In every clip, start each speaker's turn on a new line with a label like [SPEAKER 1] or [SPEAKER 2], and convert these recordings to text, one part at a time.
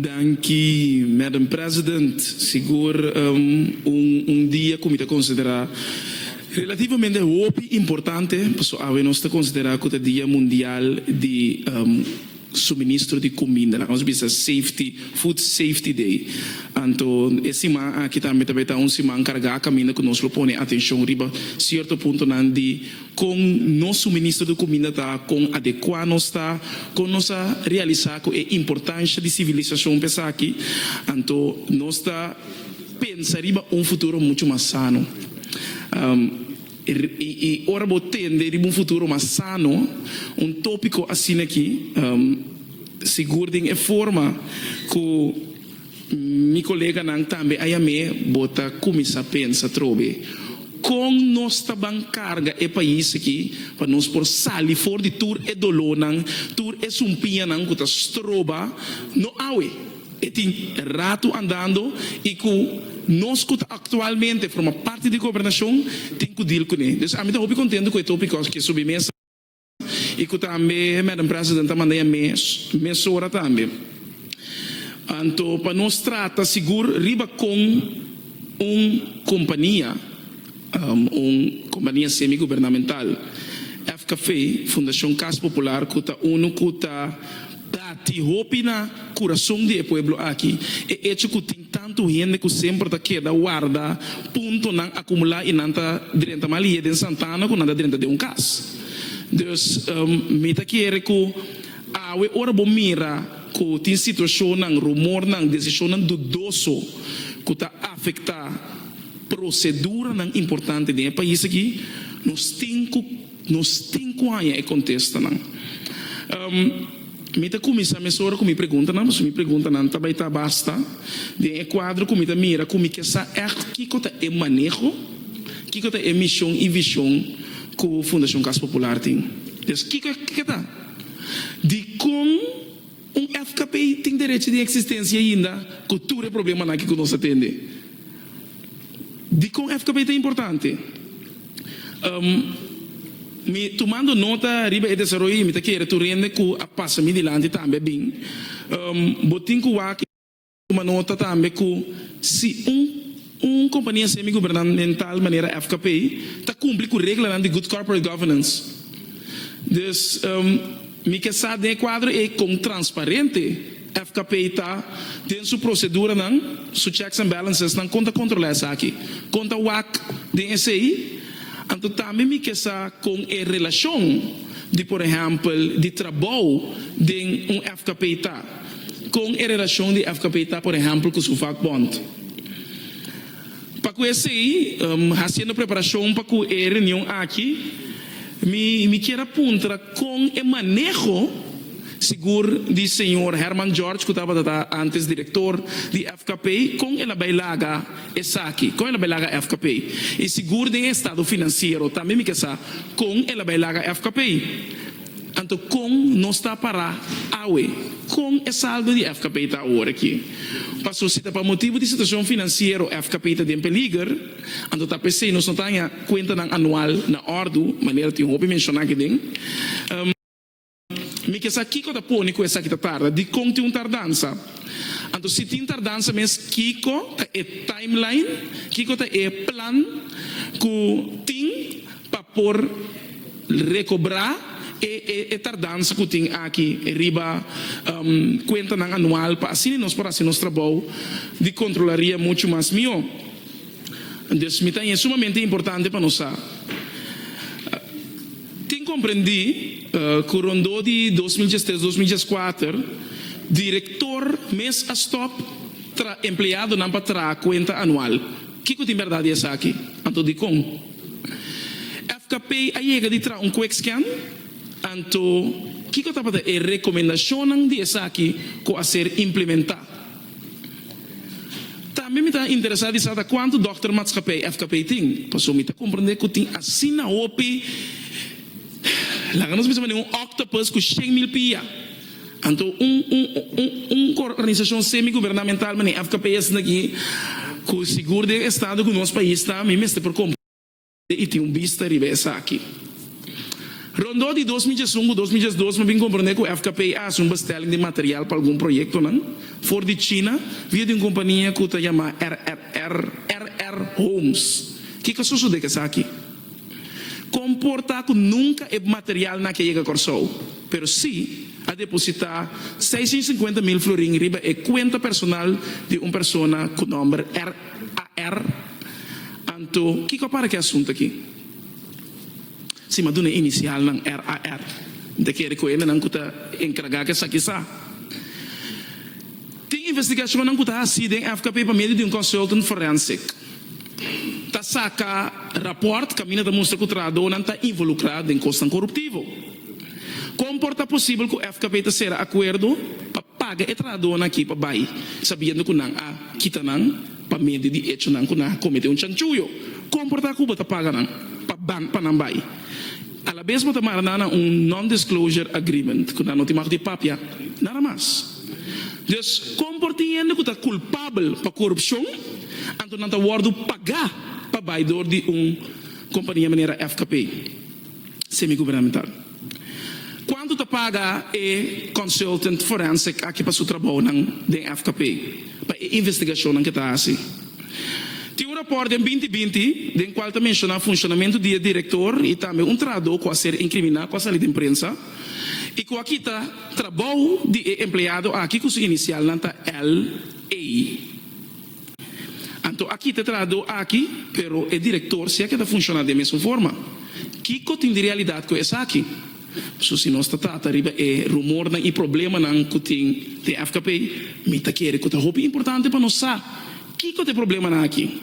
[SPEAKER 1] Danke, Madam President. Seguro dia como te considerar relativamente importante, porque a nós considerar que o Dia Mundial de suministro de comida, nós bisa Food Safety Day. Então, esse aqui também está encarregar caminho que nós põe atenção riba certo ponto de com nosso suministro de comida tá com adequar nós tá com nossa realizar com a importância de civilização pensar aqui. Então, nós tá pensar riba futuro muito mais sano. E ora botende de futuro mais sano, tópico assim aqui, seguro de forma que meu colega não também aí me bota começar a pensar trobe com nossa carga e país aqui para nós por sair fora de tour e dolor não tour e sumpia não que tá stroba no awe e tem rato andando e que nós atualmente forma parte da governação tem que deal com ele. Então a mim estou bem contente com o tópico que submessa e que também Madam President também mesura também. Então para nós tratar seguro riba com companhia semi-governamental FKF Fundação Casa Popular que está te hope na coração do povo aqui e hecho que tem tanto gente que sempre tá queda guarda ponto não acumular e não tá dentro malia de Santana que não tá dentro de caso. Dus me tá querer que a ora bom mira que tem situação não rumor não decisão não dudoso que tá afetar procedura não importante do país aqui nos cinco anos é contesta não. Me começa a mesura com me pergunta não também tá basta de quadro com me mira com me que essa que é manejo que é missão e visão que a Fundação Casa Popular tem. Então que tá de com FKP tem direito de existência ainda que tudo é problema na que nós atende de com FKP é importante me tomando nota riba e desenvolvimento me tá querendo tu rende que a passa me dilante também bem botin que uma nota também que se companhia semi-governamental maneira FKP tá cumpre com regra de good corporate governance dus me que sabe de quadro é com transparente FKP tá tem sua procedura não su checks and balances não conta controlar essa aqui conta WAC de SI. Então também me quer com a relação de, por exemplo, de trabalho de FKP com a relação de FKP por exemplo, com o SUFAC Bond. Para que esse aí, fazendo preparação para que a reunião aqui, me quer apontar com o manejo seguro do senhor Herman George, que estava antes diretor de FKP, com a bailaga aqui, com a bailaga FKP. E seguro do estado financeiro também me quer com a bailaga FKP. Então, com não está para com o saldo de FKP está agora aqui. Passou se para motivo de situação financeira, FKP está em peligro. Então, está pensando, nós não temos conta anual na ordem, maneira que eu vou mencionar aqui dentro. Me que essa Kiko da pone com essa que tá tarda de conte tardança. Então se tem tardança mas Kiko é timeline, Kiko é plan que tem para por recobrar e tardança que tem aqui riba conta anual para assim nós para assim nosso trabalho de controlaria muito mais melhor. Então é sumamente importante para nós. Compreendi que rondou de 2013-2014 diretor mês a stop empregado não para conta anual que tem verdade essa aqui então de como FKP aí de tra quick scan então que está para a recomendação de essa aqui que a ser implementada também me está interessado em saber quanto Dr. Matskapay FKP tem para me compreender que tem assim na OP lá nós precisamos octopus com 100.000 pia. Então organização semi-governamental, mas FKPS aqui, com o seguro do Estado que o nosso país está, me mestre por comprar e tem vista rivessa aqui. Rondou de 2001, 2002, me vim compreender que o FKP faz uma bestelling de material para algum projeto, não? For de China, via de uma companhia que se chama RR Homes. O que sucede que está aqui? Comporta que nunca é material na que chega a Corsol, pero sim a depositar 650 mil florins riba e conta personal de uma pessoa com nome RAR. Então, o que para que assunto aqui? Se maduna inicial ng RAR, de que recolhe ng kuta encarregado sa kisa. Tem investigação ng kuta assim de FKP para meio de consultant forensic. Ta saca rapport caminha da mostra que o trado não está involucrado em questão corruptivo. Comporta possível que o FKP ta será acordo para pagar e trado aqui para bai, sabendo que não kita não para meio de hecho não que não comete chanchuyo. Comporta que o ta paga não para ban para não bai. A la vez bota marana non-disclosure agreement, que não tem mais de papia, nada mais. Dus comportando que está culpável para corrupção, então não está guardo pagar para baidor de companhia maneira FKP, semi-governamental. Quanto está paga é consultant forensic aqui para o trabalho de FKP, para a investigação que está assim. Tem rapport em 2020, em qual está mencionado o funcionamento do diretor e também tradutor que a ser incriminado com a saída de imprensa. E que aqui está trabalho de empregado aqui que o inicial não está LA. Então aqui está tradutor aqui, pero o diretor se é que está funcionando da mesma forma. Que tem de realidade com essa aqui? Se nós está arriba é rumor e problema que tem de FKP, me está querendo que é importante para nós saber. Que tem problema aqui?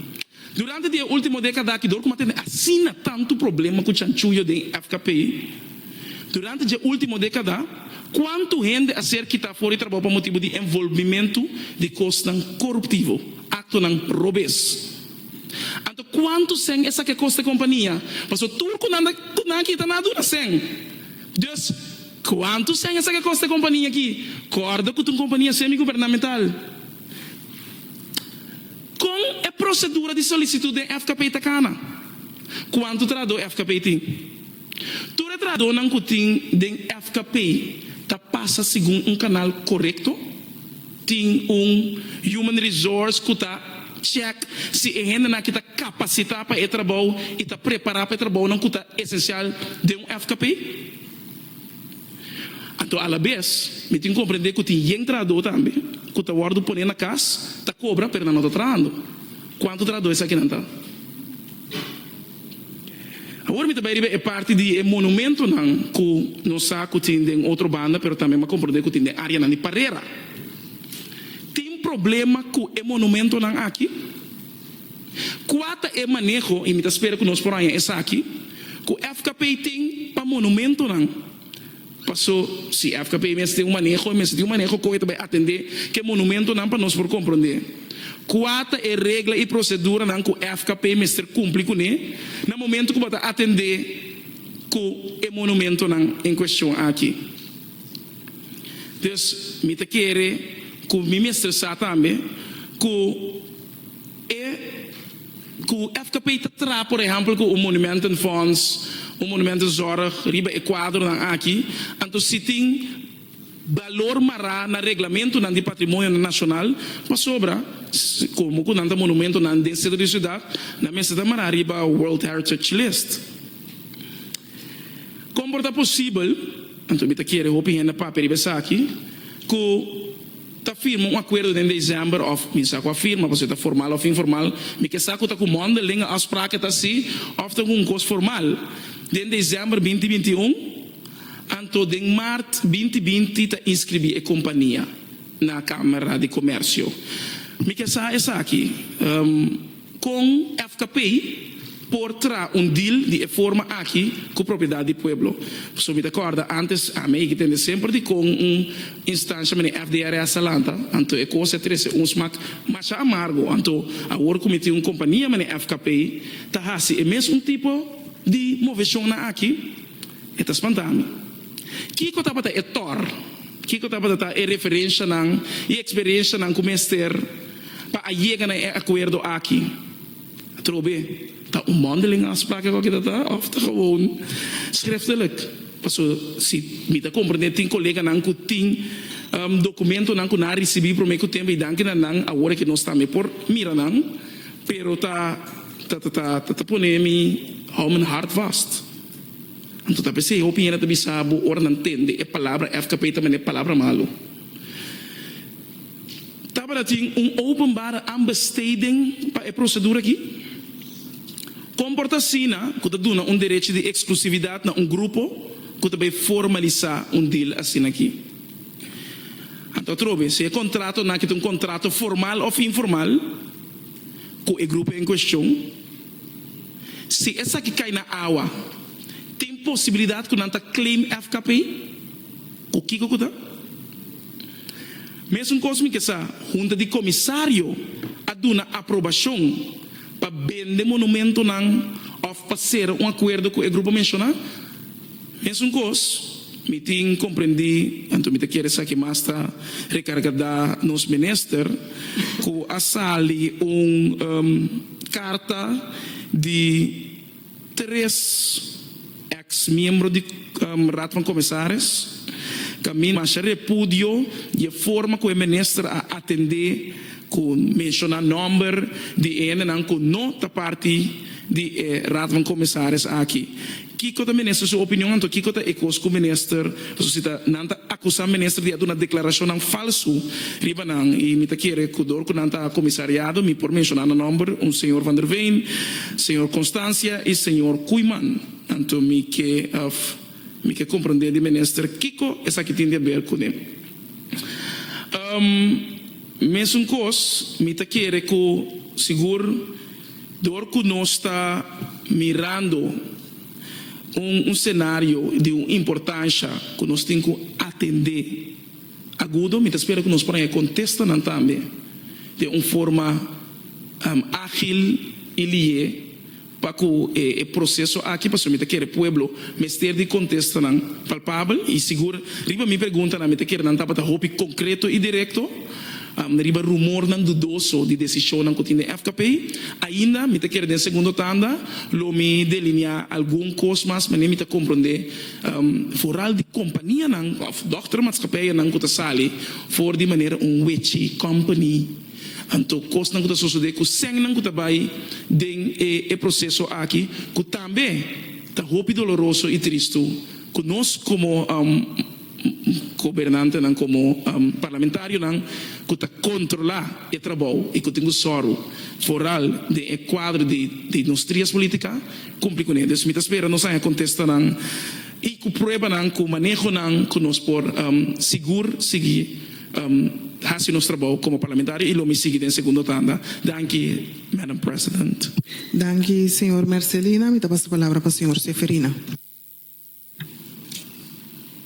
[SPEAKER 1] Durante a última década aqui, como tem assim tanto problema com o chanchuyo de FKP. Durante a última década, quanto gente a ser que está fora de trabalho por motivo de envolvimento de costa corruptivo, acto não robês. Então, quanto sem essa que costa companhia? Mas o turco não aqui está nada na sem. Deus, quanto sem essa que costa companhia aqui? Corda com uma companhia semi-governamental. Com a procedura de solicitude de FKP Tacana. Quanto traduz FKP tem? Tu traduz não tem de FKP tá passa segundo canal correto? Tem human resource que tá check se a gente não está capacitada para o trabalho e está preparada para o trabalho não está essencial de FKP? Então, à la vez, me tem que compreender que tem entrador também, que está guardando por na casa, está cobra, mas não está trazendo. Quanto traduz aqui não está? Agora, me também é parte de monumento que não sabe que tem em outra banda, mas também me compreender que tem em área de Parreira. Tem problema com o monumento aqui? Quanto é manejo, e me espera que nós por aí é aqui, que o FKP tem para monumento passou, se FKP tem um manejo que vai atender que monumento não para nós por compreender. Qual é a regra e procedura que o FKP cumpre com ele, no momento que vai atender com o monumento em questão aqui. Então, me quer que o mestre sabe também que o FKP traz, por exemplo, que o monumento em funds, o monumento zorg, riba e quadro aqui, então se tem valor mará na regulamento de patrimônio nacional, mas sobra, como que o monumento na densidade de cidade, na mesa da mará riba World Heritage List. Como é possível, então me quer opinião na papel riba aqui, que está firma acordo em dezembro, me saco a firma, você está formal ou informal, me que saco está com modeling as práticas assim, ou está com coisa formal. Em dezembro 2021, então em março 2020 está inscrevi a companhia na Câmara de Comércio. Me que sabe essa aqui, com FKP por trás deal de forma aqui com propriedade do pueblo. So me recorda antes a mim que tem sempre de com instância de FDRS Atlanta, então é coisa trece smack mais amargo, então agora como tem companhia de FKP, tá assim é mesmo tipo de movição aqui, é espantado. Que eu estava é tor, que eu estava é referência e experiência como mestre para chegar a acordo aqui. Trobe, tá modeling afspraken wat je dat of gewoon schriftelijk. Paso si mita compreender tem colega nan ku ting documento nan ku na recebi pro me ku tempo e danke nan agora que nós estamos por mira nan pero ta pone mi hou mijn hart vast. En tot dat eu opinião dat bisa bu ora nan tende e palavra FKP também é palavra malo. Tava dat openbare aanbesteding para a procedura aqui. Comporta-se que tu dá direito de exclusividade na grupo que tu vai formalizar deal assim aqui. Então, trobe, se é contrato, não é contrato formal ou informal com o grupo em questão. Se essa que cai na água, tem possibilidade que não está claim FKP? O que que está? Mesmo coisa que essa junta de comissário a dar aprovação para vender monumento não ou fazer acordo com o grupo mencionado. Mesmo coisa, me tem compreendi, então me quer essa que mais está recarregada nos minister, que a sali carta de 3 ex-membros de Raad van Commissaris, caminho mas repúdio e a forma que o ministro a atender com mencionar número de ene não com nota parte de Raad van Commissaris aqui. Kiko da ministro sua opinião então Kiko da ecos com ministro suscita nanta acusar ministro de uma declaração não falso riba não e me quer que dor com nanta comissariado me por mencionar o nome senhor Van der Veen, senhor Constância e senhor Koeman então me que compreender de ministro Kiko essa que tem a ver com ele. Mesmo coisa me quer que seguro dor que nós está mirando cenário de importância que nós temos que atender agudo, me espero que nós podemos contestar também de uma forma ágil e lié para que o processo aqui para me quer pueblo mestre de contestar palpável e seguro. Riba me pergunta na me quer não tá para roupa concreto e direto. Riba rumor não dudoso de decisão não que tem FKP ainda me quer de segundo tanda lo me delinear algum coisa mas me me compreender foral de companhia não doctor maatschappij não que sali for de maneira witchy company então coisa não que sucede que sem não que vai den e processo aqui que também tá roupa doloroso e triste que nós como governante não como parlamentário não que está controlar o trabalho e que tem o soro foral de quadro de indústrias políticas cumpre com eles. Me espera não saia contesta não e que prueba não que manejo não que nós por seguro seguir fazer nosso trabalho como parlamentário e lo me seguir em segundo tanda. Danke, Madam President.
[SPEAKER 2] Danke, senhor Marcelina. Me dá a palavra para o senhor Seferina.